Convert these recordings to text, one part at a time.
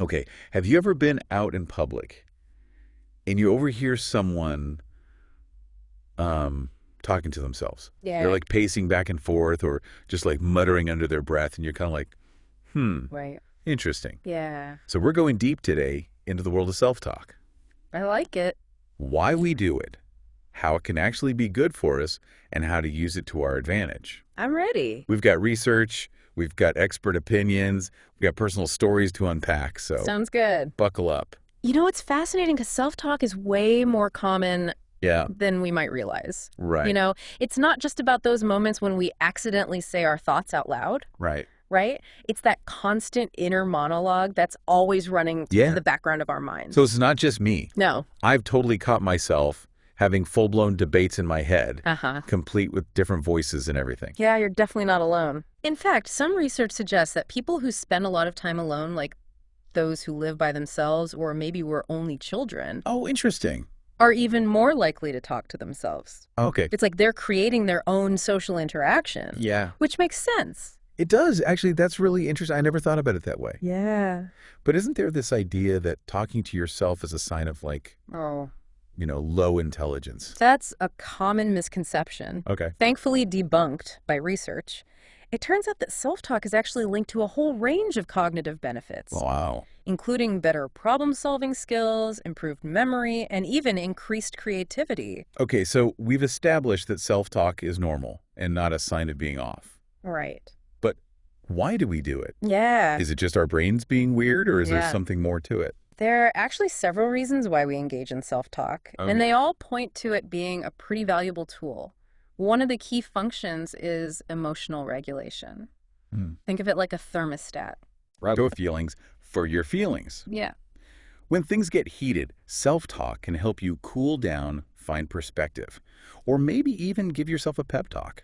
Okay, have you ever been out in public and you overhear someone talking to themselves? They're Yeah. like pacing back and forth or just like muttering under their breath, and you're kind of like, Right. interesting. Yeah. So we're going deep today into the world of self-talk, I like it. why we do it, how it can actually be good for us, and how to use it to our advantage. I'm ready. We've got research, we've got expert opinions, we've got personal stories to unpack, so Sounds good. buckle up. You know, it's fascinating because self-talk is way more common Yeah, than we might realize. right, It's not just about those moments when we accidentally say our thoughts out loud, right. right? It's that constant inner monologue that's always running through Yeah. the background of our minds. So it's not just me. No. I've totally caught myself having full-blown debates in my head, Uh-huh. complete with different voices and everything. Yeah, you're definitely not alone. In fact, some research suggests that people who spend a lot of time alone, like those who live by themselves or maybe were only children, Oh, interesting. are even more likely to talk to themselves. Okay. It's like they're creating their own social interaction, Yeah. which makes sense. It does. Actually, that's really interesting. I never thought about it that way. Yeah. But isn't there this idea that talking to yourself is a sign of like, Oh, low intelligence? that's a common misconception. Okay. Thankfully debunked by research. It turns out that self-talk is actually linked to a whole range of cognitive benefits, Wow. including better problem-solving skills, improved memory, and even increased creativity. Okay, so we've established that self-talk is normal and not a sign of being off. Right. But why do we do it? Yeah. Is it just our brains being weird, or is there Yeah. something more to it? There are actually several reasons why we engage in self-talk, Okay. and they all point to it being a pretty valuable tool. One of the key functions is emotional regulation. Think of it like a thermostat. Your feelings for your feelings. Yeah. When things get heated, self-talk can help you cool down, find perspective, or maybe even give yourself a pep talk.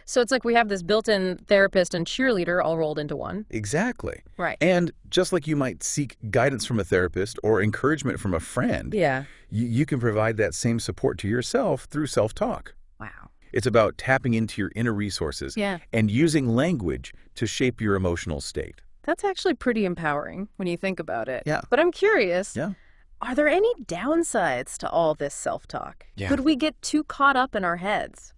So it's like we have this built-in therapist and cheerleader all rolled into one. Exactly. Right. And just like you might seek guidance from a therapist or encouragement from a friend, Yeah. you can provide that same support to yourself through self-talk. Wow. It's about tapping into your inner resources Yeah. and using language to shape your emotional state. That's actually pretty empowering when you think about it. Yeah. But I'm curious, Yeah. are there any downsides to all this self-talk? Yeah. Could we get too caught up in our heads?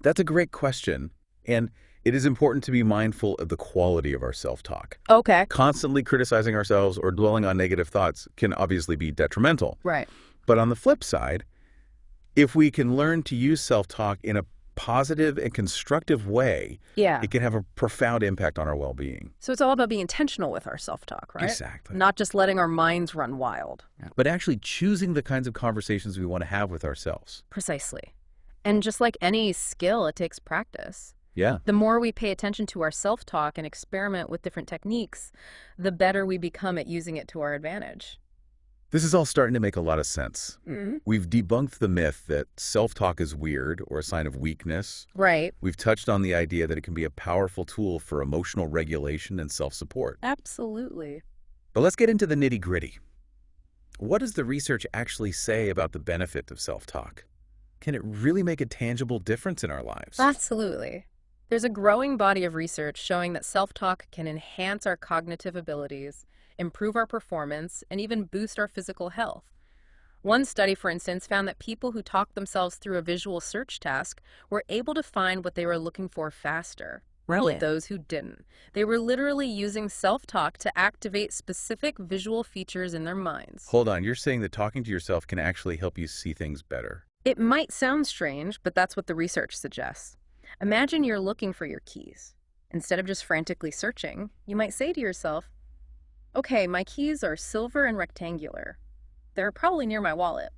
That's a great question. And it is important to be mindful of the quality of our self-talk. Okay. Constantly criticizing ourselves or dwelling on negative thoughts can obviously be detrimental. Right. But on the flip side, if we can learn to use self-talk in a positive and constructive way, Yeah. it can have a profound impact on our well-being. So it's all about being intentional with our self-talk, right? Exactly. Not just letting our minds run wild. But actually choosing the kinds of conversations we want to have with ourselves. Precisely. And just like any skill, it takes practice. Yeah. The more we pay attention to our self-talk and experiment with different techniques, the better we become at using it to our advantage. This is all starting to make a lot of sense. Mm-hmm. We've debunked the myth that self-talk is weird or a sign of weakness. Right. We've touched on the idea that it can be a powerful tool for emotional regulation and self-support. Absolutely. But let's get into the nitty-gritty. What does the research actually say about the benefit of self-talk? Can it really make a tangible difference in our lives? Absolutely. There's a growing body of research showing that self-talk can enhance our cognitive abilities, improve our performance, and even boost our physical health. One study, for instance, found that people who talked themselves through a visual search task were able to find what they were looking for faster. Really? With those who didn't. They were literally using self-talk to activate specific visual features in their minds. Hold on, you're saying that talking to yourself can actually help you see things better. It might sound strange, but that's what the research suggests. Imagine you're looking for your keys. Instead of just frantically searching, you might say to yourself, okay, my keys are silver and rectangular. They're probably near my wallet.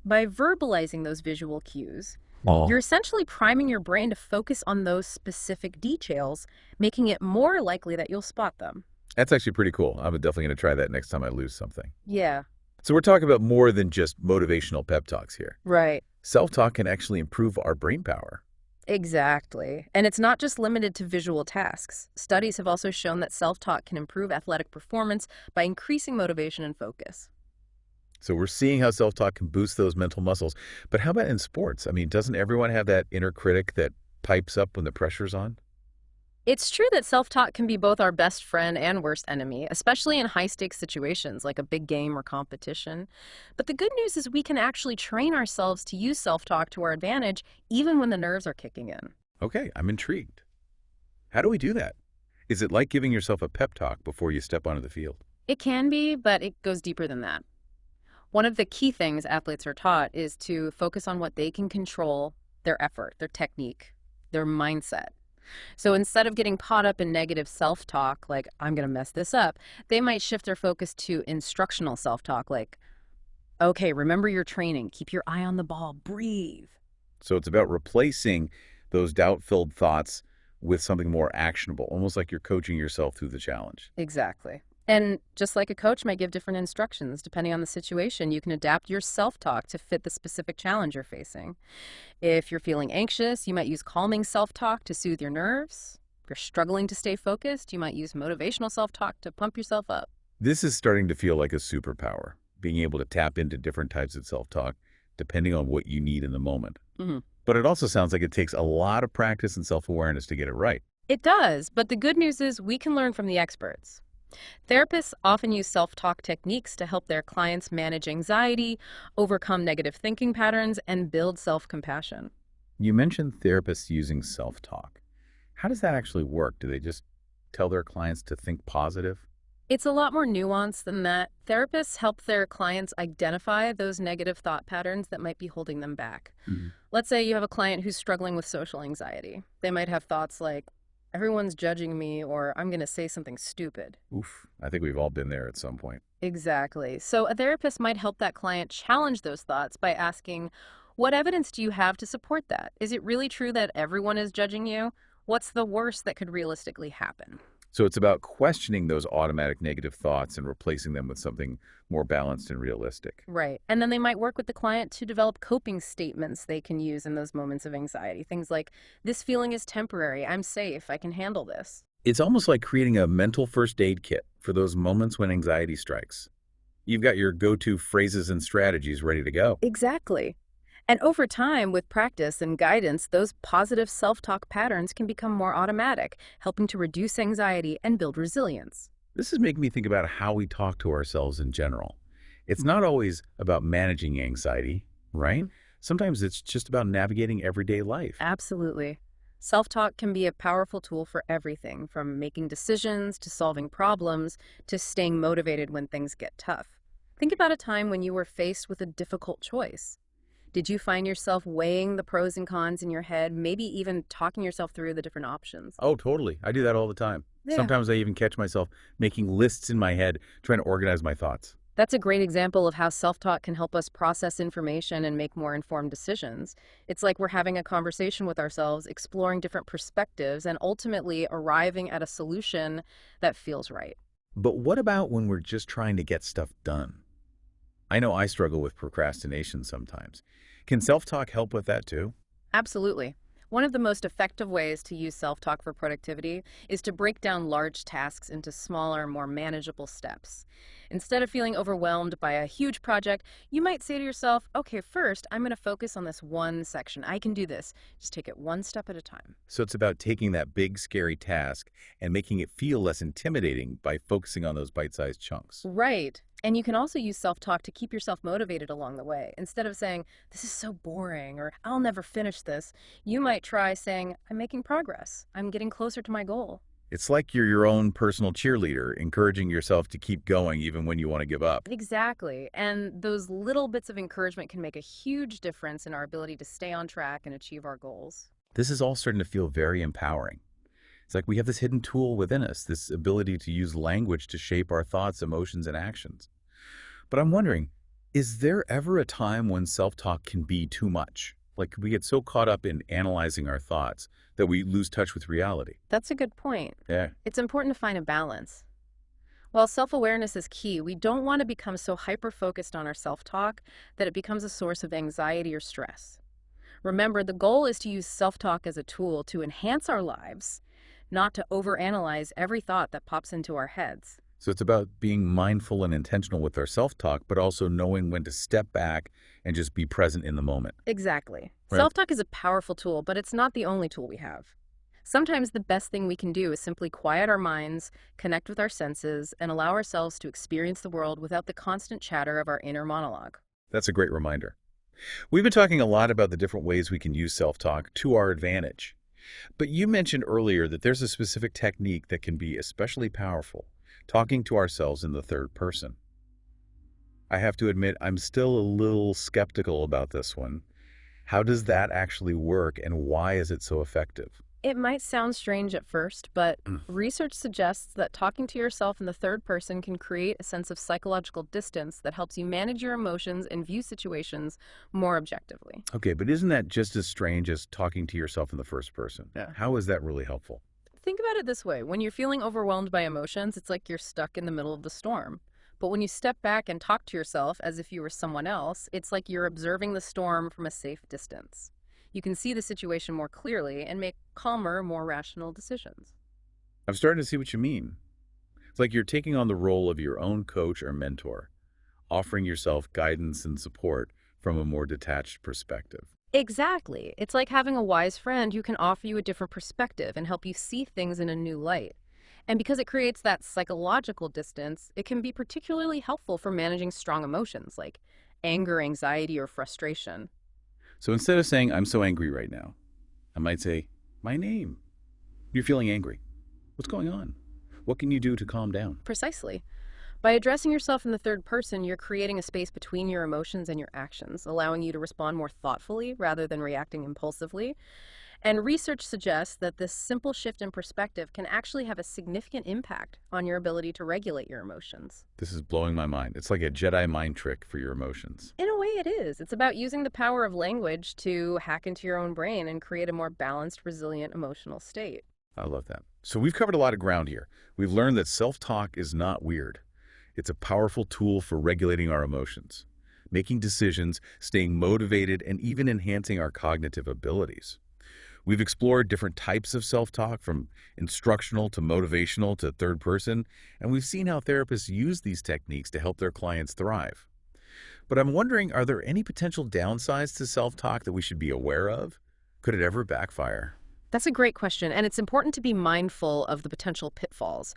By verbalizing those visual cues, you're essentially priming your brain to focus on those specific details, making it more likely that you'll spot them. That's actually pretty cool. I'm definitely going to try that next time I lose something. Yeah. So we're talking about more than just motivational pep talks here. Right. Self-talk can actually improve our brain power. Exactly. And it's not just limited to visual tasks. Studies have also shown that self-talk can improve athletic performance by increasing motivation and focus. So we're seeing how self-talk can boost those mental muscles. But how about in sports? I mean, doesn't everyone have that inner critic that pipes up when the pressure's on? It's true that self-talk can be both our best friend and worst enemy, especially in high-stakes situations like a big game or competition. But the good news is we can actually train ourselves to use self-talk to our advantage even when the nerves are kicking in. Okay, I'm intrigued. How do we do that? Is it like giving yourself a pep talk before you step onto the field? It can be, but it goes deeper than that. One of the key things athletes are taught is to focus on what they can control: their effort, their technique, their mindset. So instead of getting caught up in negative self-talk, like, I'm going to mess this up, they might shift their focus to instructional self-talk, like, okay, remember your training, keep your eye on the ball, breathe. So it's about replacing those doubt-filled thoughts with something more actionable, almost like you're coaching yourself through the challenge. Exactly. And just like a coach might give different instructions, depending on the situation, you can adapt your self-talk to fit the specific challenge you're facing. If you're feeling anxious, you might use calming self-talk to soothe your nerves. If you're struggling to stay focused, you might use motivational self-talk to pump yourself up. This is starting to feel like a superpower, being able to tap into different types of self-talk depending on what you need in the moment. hmm But it also sounds like it takes a lot of practice and self-awareness to get it right. It does, but the good news is we can learn from the experts. Therapists often use self-talk techniques to help their clients manage anxiety, overcome negative thinking patterns, and build self-compassion. You mentioned therapists using self-talk. How does that actually work? Do they just tell their clients to think positive? It's a lot more nuanced than that. Therapists help their clients identify those negative thought patterns that might be holding them back. Mhm. Let's say you have a client who's struggling with social anxiety. They might have thoughts like, everyone's judging me, or I'm going to say something stupid. Oof, I think we've all been there at some point. Exactly. So a therapist might help that client challenge those thoughts by asking, what evidence do you have to support that? Is it really true that everyone is judging you? What's the worst that could realistically happen? So it's about questioning those automatic negative thoughts and replacing them with something more balanced and realistic. Right. And then they might work with the client to develop coping statements they can use in those moments of anxiety. Things like, this feeling is temporary. I'm safe. I can handle this. It's almost like creating a mental first aid kit for those moments when anxiety strikes. You've got your go-to phrases and strategies ready to go. Exactly. And over time, with practice and guidance, those positive self-talk patterns can become more automatic, helping to reduce anxiety and build resilience. This is making me think about how we talk to ourselves in general. It's not always about managing anxiety, right? Sometimes it's just about navigating everyday life. Absolutely. Self-talk can be a powerful tool for everything, from making decisions to solving problems to staying motivated when things get tough. Think about a time when you were faced with a difficult choice. Did you find yourself weighing the pros and cons in your head, maybe even talking yourself through the different options? Oh, totally. I do that all the time. Yeah. Sometimes I even catch myself making lists in my head, trying to organize my thoughts. That's a great example of how self-talk can help us process information and make more informed decisions. It's like we're having a conversation with ourselves, exploring different perspectives, and ultimately arriving at a solution that feels right. But what about when we're just trying to get stuff done? I know I struggle with procrastination sometimes. Can self-talk help with that too? Absolutely. One of the most effective ways to use self-talk for productivity is to break down large tasks into smaller, more manageable steps. Instead of feeling overwhelmed by a huge project, you might say to yourself, okay, first, I'm going to focus on this one section. I can do this. Just take it one step at a time. So it's about taking that big, scary task and making it feel less intimidating by focusing on those bite-sized chunks. Right. And you can also use self-talk to keep yourself motivated along the way. Instead of saying, this is so boring, or I'll never finish this, you might try saying, I'm making progress. I'm getting closer to my goal. It's like you're your own personal cheerleader, encouraging yourself to keep going even when you want to give up. Exactly. And those little bits of encouragement can make a huge difference in our ability to stay on track and achieve our goals. This is all starting to feel very empowering. It's like we have this hidden tool within us, this ability to use language to shape our thoughts, emotions, and actions. But I'm wondering, is there ever a time when self-talk can be too much? Like we get so caught up in analyzing our thoughts that we lose touch with reality. That's a good point. Yeah. It's important to find a balance. While self-awareness is key, we don't want to become so hyper-focused on our self-talk that it becomes a source of anxiety or stress. Remember, the goal is to use self-talk as a tool to enhance our lives, not to overanalyze every thought that pops into our heads. So it's about being mindful and intentional with our self-talk, but also knowing when to step back and just be present in the moment. Exactly. Right. Self-talk is a powerful tool, but it's not the only tool we have. Sometimes the best thing we can do is simply quiet our minds, connect with our senses, and allow ourselves to experience the world without the constant chatter of our inner monologue. That's a great reminder. We've been talking a lot about the different ways we can use self-talk to our advantage. But you mentioned earlier that there's a specific technique that can be especially powerful, talking to ourselves in the third person. I have to admit, I'm still a little skeptical about this one. How does that actually work, and why is it so effective? It might sound strange at first, but Mm. research suggests that talking to yourself in the third person can create a sense of psychological distance that helps you manage your emotions and view situations more objectively. Okay, but isn't that just as strange as talking to yourself in the first person? Yeah. How is that really helpful? Think about it this way. When you're feeling overwhelmed by emotions, it's like you're stuck in the middle of the storm. But when you step back and talk to yourself as if you were someone else, it's like you're observing the storm from a safe distance. You can see the situation more clearly and make calmer, more rational decisions. I'm starting to see what you mean. It's like you're taking on the role of your own coach or mentor, offering yourself guidance and support from a more detached perspective. Exactly. It's like having a wise friend who can offer you a different perspective and help you see things in a new light. And because it creates that psychological distance, it can be particularly helpful for managing strong emotions like anger, anxiety, or frustration. So instead of saying, I'm so angry right now, I might say, my name. You're feeling angry. What's going on? What can you do to calm down? Precisely. By addressing yourself in the third person, you're creating a space between your emotions and your actions, allowing you to respond more thoughtfully rather than reacting impulsively. And research suggests that this simple shift in perspective can actually have a significant impact on your ability to regulate your emotions. This is blowing my mind. It's like a Jedi mind trick for your emotions. In a way, it is. It's about using the power of language to hack into your own brain and create a more balanced, resilient emotional state. I love that. So we've covered a lot of ground here. We've learned that self-talk is not weird. It's a powerful tool for regulating our emotions, making decisions, staying motivated, and even enhancing our cognitive abilities. We've explored different types of self-talk, from instructional to motivational to third person, and we've seen how therapists use these techniques to help their clients thrive. But I'm wondering, are there any potential downsides to self-talk that we should be aware of? Could it ever backfire? That's a great question, and it's important to be mindful of the potential pitfalls.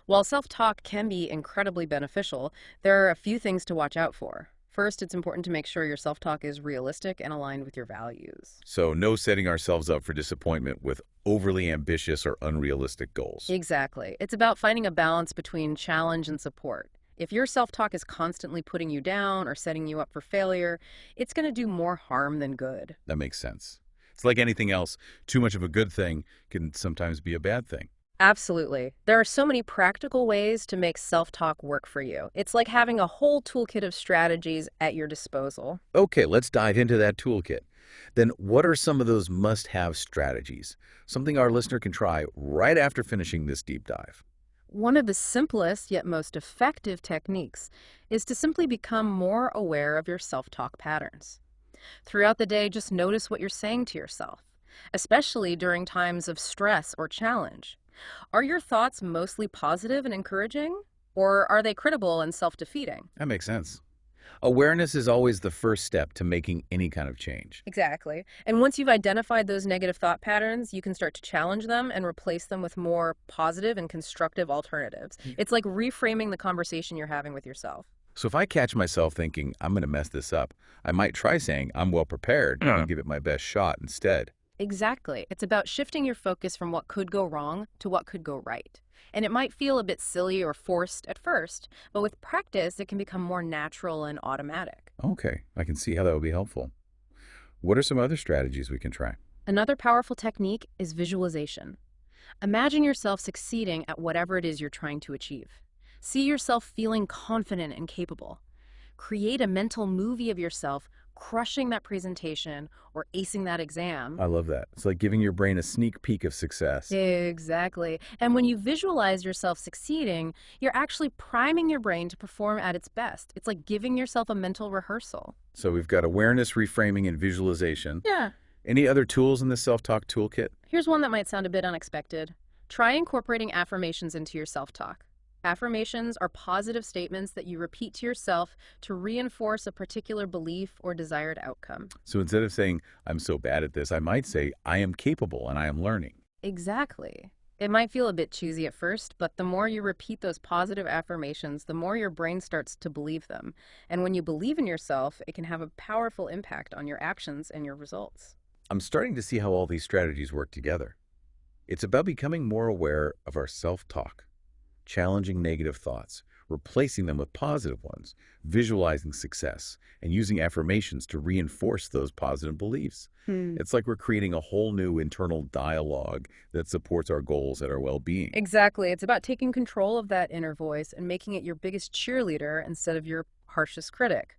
While self-talk can be incredibly beneficial, there are a few things to watch out for. First, it's important to make sure your self-talk is realistic and aligned with your values. So no setting ourselves up for disappointment with overly ambitious or unrealistic goals. Exactly. It's about finding a balance between challenge and support. If your self-talk is constantly putting you down or setting you up for failure, it's going to do more harm than good. That makes sense. It's like anything else. Too much of a good thing can sometimes be a bad thing. Absolutely. There are so many practical ways to make self-talk work for you. It's like having a whole toolkit of strategies at your disposal. Okay, let's dive into that toolkit. Then what are some of those must-have strategies? Something our listener can try right after finishing this deep dive. One of the simplest yet most effective techniques is to simply become more aware of your self-talk patterns. Throughout the day, just notice what you're saying to yourself, especially during times of stress or challenge. Are your thoughts mostly positive and encouraging, or are they critical and self-defeating? That makes sense. Awareness is always the first step to making any kind of change. Exactly. And once you've identified those negative thought patterns, you can start to challenge them and replace them with more positive and constructive alternatives. It's like reframing the conversation you're having with yourself. So if I catch myself thinking, I'm going to mess this up, I might try saying, I'm well prepared and give it my best shot instead. Exactly. It's about shifting your focus from what could go wrong to what could go right. And it might feel a bit silly or forced at first, but with practice, it can become more natural and automatic. Okay, I can see how that would be helpful. What are some other strategies we can try? Another powerful technique is visualization. Imagine yourself succeeding at whatever it is you're trying to achieve. See yourself feeling confident and capable. Create a mental movie of yourself crushing that presentation or acing that exam. I love that. It's like giving your brain a sneak peek of success. Exactly. And when you visualize yourself succeeding, you're actually priming your brain to perform at its best. It's like giving yourself a mental rehearsal. So we've got awareness, reframing, and visualization. Yeah. Any other tools in this self-talk toolkit? Here's one that might sound a bit unexpected. Try incorporating affirmations into your self-talk. Affirmations are positive statements that you repeat to yourself to reinforce a particular belief or desired outcome. So instead of saying, I'm so bad at this, I might say, I am capable and I am learning. Exactly. It might feel a bit cheesy at first, but the more you repeat those positive affirmations, the more your brain starts to believe them. And when you believe in yourself, it can have a powerful impact on your actions and your results. I'm starting to see how all these strategies work together. It's about becoming more aware of our self-talk, challenging negative thoughts, replacing them with positive ones, visualizing success, and using affirmations to reinforce those positive beliefs. Hmm. It's like we're creating a whole new internal dialogue that supports our goals and our well-being. Exactly. It's about taking control of that inner voice and making it your biggest cheerleader instead of your harshest critic.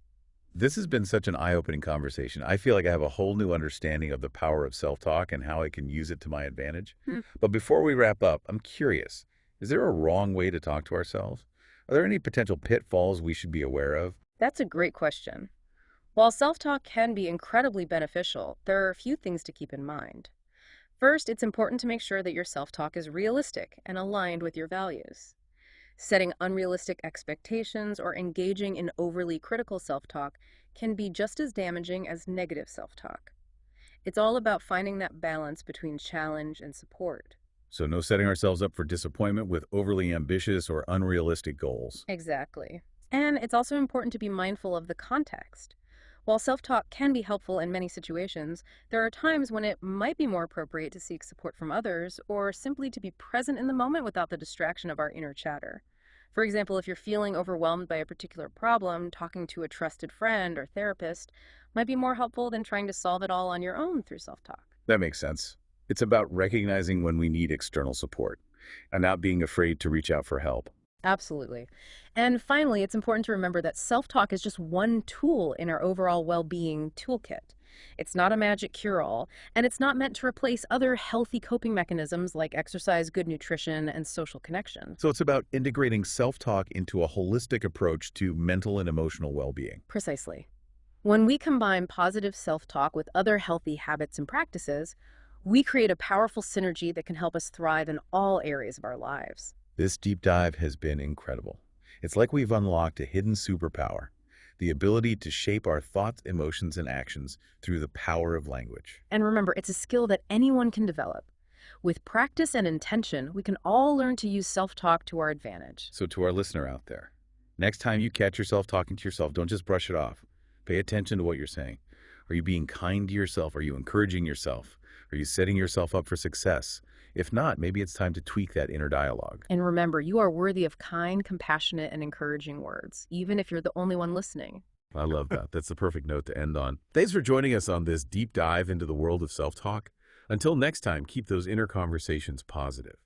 This has been such an eye-opening conversation. I feel like I have a whole new understanding of the power of self-talk and how I can use it to my advantage. Hmm. But before we wrap up, I'm curious, is there a wrong way to talk to ourselves? Are there any potential pitfalls we should be aware of? That's a great question. While self talk can be incredibly beneficial, there are a few things to keep in mind. First, it's important to make sure that your self talk is realistic and aligned with your values. Setting unrealistic expectations or engaging in overly critical self talk can be just as damaging as negative self talk. It's all about finding that balance between challenge and support. So no setting ourselves up for disappointment with overly ambitious or unrealistic goals. Exactly. And it's also important to be mindful of the context. While self talk can be helpful in many situations, there are times when it might be more appropriate to seek support from others or simply to be present in the moment without the distraction of our inner chatter. For example, if you're feeling overwhelmed by a particular problem, talking to a trusted friend or therapist might be more helpful than trying to solve it all on your own through self talk. That makes sense. It's about recognizing when we need external support and not being afraid to reach out for help. Absolutely. And finally, it's important to remember that self talk is just one tool in our overall well being toolkit. It's not a magic cure all, and it's not meant to replace other healthy coping mechanisms like exercise, good nutrition, and social connection. So it's about integrating self-talk into a holistic approach to mental and emotional well-being. Precisely. When we combine positive self talk with other healthy habits and practices, we create a powerful synergy that can help us thrive in all areas of our lives. This deep dive has been incredible. It's like we've unlocked a hidden superpower, the ability to shape our thoughts, emotions, and actions through the power of language. And remember, it's a skill that anyone can develop. With practice and intention, we can all learn to use self talk to our advantage. So to our listener out there, next time you catch yourself talking to yourself, don't just brush it off. Pay attention to what you're saying. Are you being kind to yourself? Are you encouraging yourself? Are you setting yourself up for success? If not, maybe it's time to tweak that inner dialogue. And remember, you are worthy of kind, compassionate, and encouraging words, even if you're the only one listening. I love that. That's the perfect note to end on. Thanks for joining us on this deep dive into the world of self-talk. Until next time, keep those inner conversations positive.